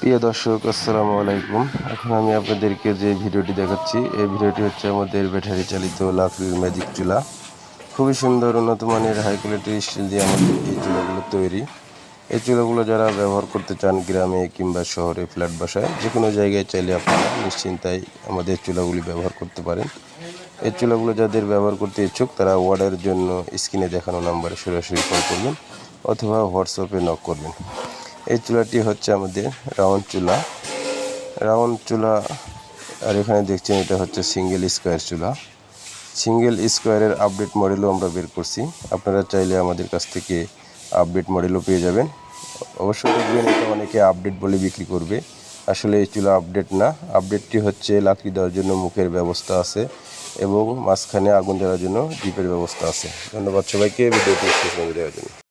প্রিয় দর্শক, আসসালামু আলাইকুম। এখন আমি আপনাদেরকে যে ভিডিওটি দেখাচ্ছি, এই ভিডিওটি হচ্ছে আমাদের ব্যাটারি চালিত লাকড়ির ম্যাজিক চুলা। খুবই সুন্দর, উন্নত মানের হাই কোয়ালিটির স্টিল দিয়ে আমাদের এই চুলাগুলো তৈরি। এই চুলাগুলো যারা ব্যবহার করতে চান গ্রামে কিংবা শহরে, ফ্ল্যাট বাসায়, যে কোনো জায়গায় চাইলে আপনারা নিশ্চিন্তায় আমাদের চুলাগুলি ব্যবহার করতে পারেন। এই চুলাগুলো যাদের ব্যবহার করতে ইচ্ছুক, তারা অর্ডারের জন্য স্ক্রিনে দেখানো নাম্বারে সরাসরি কল করবেন অথবা হোয়াটসঅ্যাপে নক করবেন। এই চুলাটি হচ্ছে আমাদের রাউন্ড চুলা। আর এখানে দেখছেন, এটা হচ্ছে সিঙ্গেল স্কোয়ার চুলা। সিঙ্গেল স্কোয়ারের আপডেট মডেলও আমরা বের করছি। আপনারা চাইলে আমাদের কাছ থেকে আপডেট মডেলও পেয়ে যাবেন। অবশ্যই দেখবেন, এটা অনেকে আপডেট বলে বিক্রি করবে, আসলে এই চুলা আপডেট না। আপডেটটি হচ্ছে লাকড়ি দেওয়ার জন্য মুখের ব্যবস্থা আছে এবং মাঝখানে আগুন জ্বালার জন্য ডিপের ব্যবস্থা আছে। ধন্যবাদ সবাইকে ভিডিওটি শেষ করে দেওয়ার জন্য।